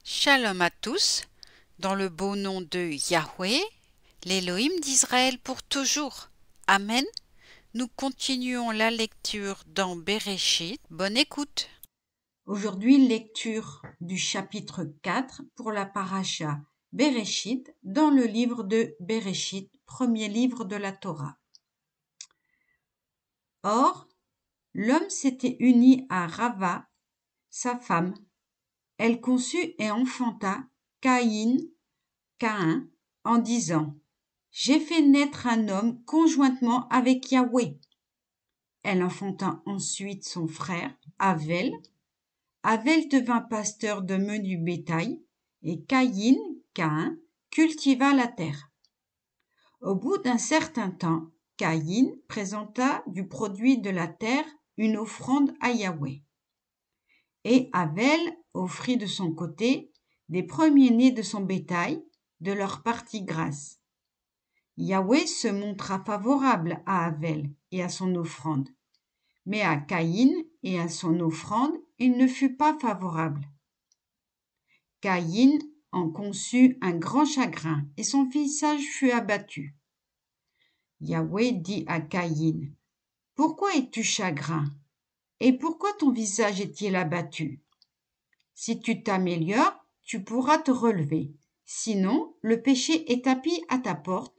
Shalom à tous, dans le beau nom de Yahweh, l'Élohim d'Israël pour toujours. Amen. Nous continuons la lecture dans Bereshit. Bonne écoute. Aujourd'hui, lecture du chapitre 4 pour la paracha Bereshit dans le livre de Bereshit, premier livre de la Torah. Or, l'homme s'était uni à Rava, sa femme. Elle conçut et enfanta Caïn, en disant: J'ai fait naître un homme conjointement avec Yahweh. Elle enfanta ensuite son frère, Avel. Avel devint pasteur de menu bétail, et Caïn, cultiva la terre. Au bout d'un certain temps, Caïn présenta du produit de la terre une offrande à Yahweh. Et Avel offrit de son côté des premiers-nés de son bétail, de leur partie grasse. Yahweh se montra favorable à Avel et à son offrande, mais à Caïn et à son offrande, il ne fut pas favorable. Caïn en conçut un grand chagrin, et son visage fut abattu. Yahweh dit à Caïn: Pourquoi es-tu chagrin? Et pourquoi ton visage est-il abattu? Si tu t'améliores, tu pourras te relever. Sinon, le péché est tapi à ta porte.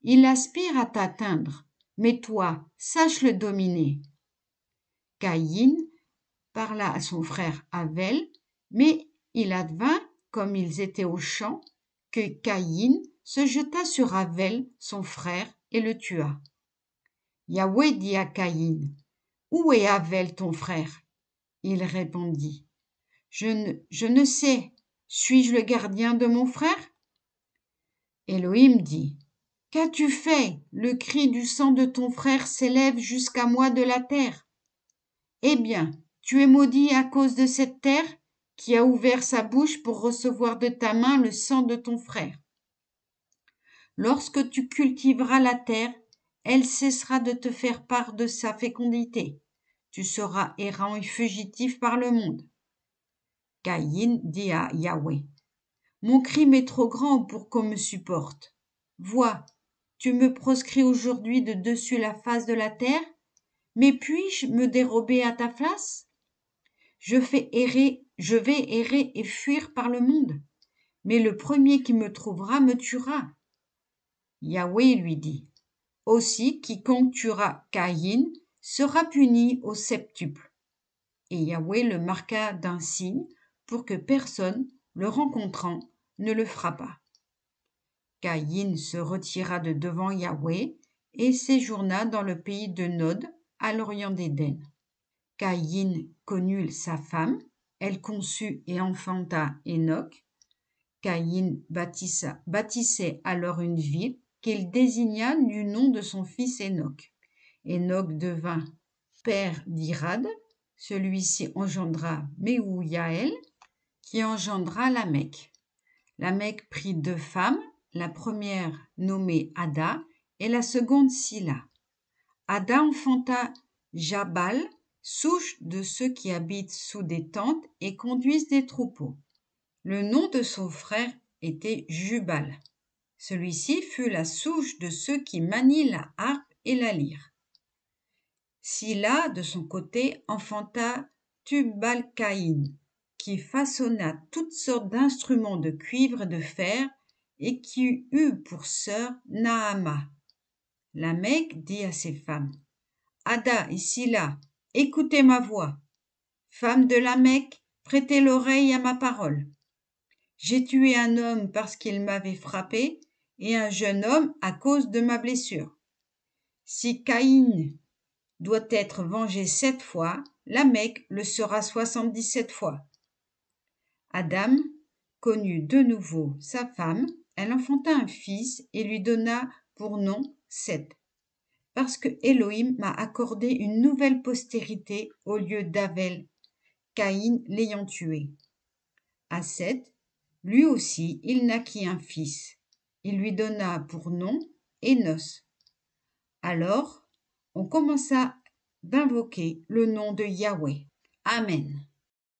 Il aspire à t'atteindre, mais toi, sache le dominer. Caïn parla à son frère Avel, mais il advint, comme ils étaient au champ, que Caïn se jeta sur Avel, son frère, et le tua. Yahweh dit à Caïn: Où est Avel, ton frère? Il répondit: Je ne sais. Suis-je le gardien de mon frère? Elohim dit: Qu'as-tu fait? Le cri du sang de ton frère s'élève jusqu'à moi de la terre. Eh bien, tu es maudit à cause de cette terre qui a ouvert sa bouche pour recevoir de ta main le sang de ton frère. Lorsque tu cultiveras la terre, elle cessera de te faire part de sa fécondité. Tu seras errant et fugitif par le monde. Caïn dit à Yahweh: Mon crime est trop grand pour qu'on me supporte. Vois, tu me proscris aujourd'hui de dessus la face de la terre, mais puis-je me dérober à ta face? Je vais errer et fuir par le monde, mais le premier qui me trouvera me tuera. Yahweh lui dit: Aussi quiconque tuera Caïn sera puni au septuple. Et Yahweh le marqua d'un signe pour que personne, le rencontrant, ne le frappât. Caïn se retira de devant Yahweh et séjourna dans le pays de Nod, à l'orient d'Éden. Caïn connut sa femme, elle conçut et enfanta Enoch. Caïn bâtissait alors une ville qu'il désigna du nom de son fils Enoch. Enoch devint père d'Irad, celui-ci engendra Mehujaël, qui engendra Lamech. Lamech prit 2 femmes, la première nommée Ada et la seconde Silla. Ada enfanta Jabal, souche de ceux qui habitent sous des tentes et conduisent des troupeaux. Le nom de son frère était Jubal. Celui-ci fut la souche de ceux qui manient la harpe et la lyre. Silla, de son côté, enfanta Tubal-Caïn, qui façonna toutes sortes d'instruments de cuivre et de fer, et qui eut pour sœur Naama. Lamech dit à ses femmes: Ada et Silla, écoutez ma voix. Femmes de Lamech, prêtez l'oreille à ma parole. J'ai tué un homme parce qu'il m'avait frappé, et un jeune homme à cause de ma blessure. Si Caïn doit être vengé 7 fois, Lamech le sera 77 fois. Adam connut de nouveau sa femme, elle enfanta un fils et lui donna pour nom Seth, parce que Elohim m'a accordé une nouvelle postérité au lieu d'Avel, Caïn l'ayant tué. À Seth, lui aussi, il naquit un fils. Il lui donna pour nom Énos. Alors, on commença d'invoquer le nom de Yahweh. Amen.